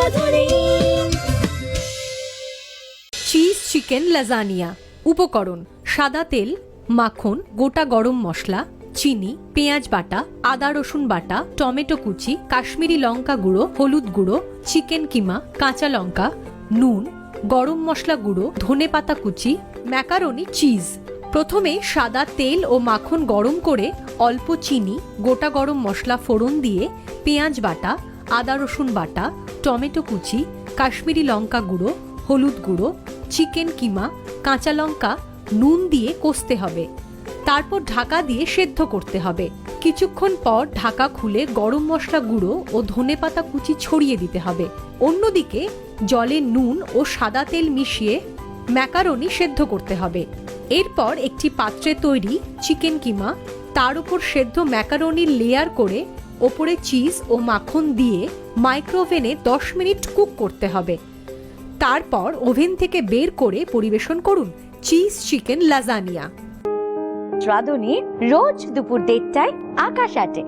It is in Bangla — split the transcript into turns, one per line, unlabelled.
রাঁধুনি।
Cheese chicken lasagna. উপকরণ: সাদা তেল, মাখন, গোটা গরম মশলা, চিনি, পেঁয়াজ বাটা, আদা রসুন বাটা, টমেটো কুচি, কাশ্মীরি লঙ্কা গুঁড়ো, হলুদ গুঁড়ো, চিকেন কিমা, কাঁচা লঙ্কা, নুন, গরম মশলা গুঁড়ো, ধনেপাতা কুচি, ম্যাকারনি, চিজ। প্রথমে সাদা তেল ও মাখন গরম করে অল্প চিনি, গোটা গরম মশলা ফোড়ন দিয়ে পেঁয়াজ বাটা, আদা রসুন বাটা, টমেটো কুচি, কাশ্মীরি লঙ্কা গুঁড়ো, হলুদ গুঁড়ো, চিকেন কিমা, কাঁচা লঙ্কা, নুন দিয়ে কষতে হবে। তারপর ঢাকা দিয়ে সেদ্ধ করতে হবে। কিছুক্ষণ পর ঢাকা খুলে গরম মশলা গুঁড়ো ও ধনেপাতা কুচি ছড়িয়ে দিতে হবে। অন্যদিকে জলে নুন ও সাদা তেল মিশিয়ে ম্যাকারনি সেদ্ধ করতে হবে। এরপর একটি পাত্রে তৈরি চিকেন কিমা, তার উপর সেদ্ধ ম্যাকারনির লেয়ার করে ওপরে চিজ ও মাখন দিয়ে মাইক্রোওভেনে 10 মিনিট কুক করতে হবে। তারপর ওভেন থেকে বের করে পরিবেশন করুন চিজ চিকেন লাজানিয়া।
রাঁধুনি রোজ দুপুর 1:30টায় আকাশ আটে।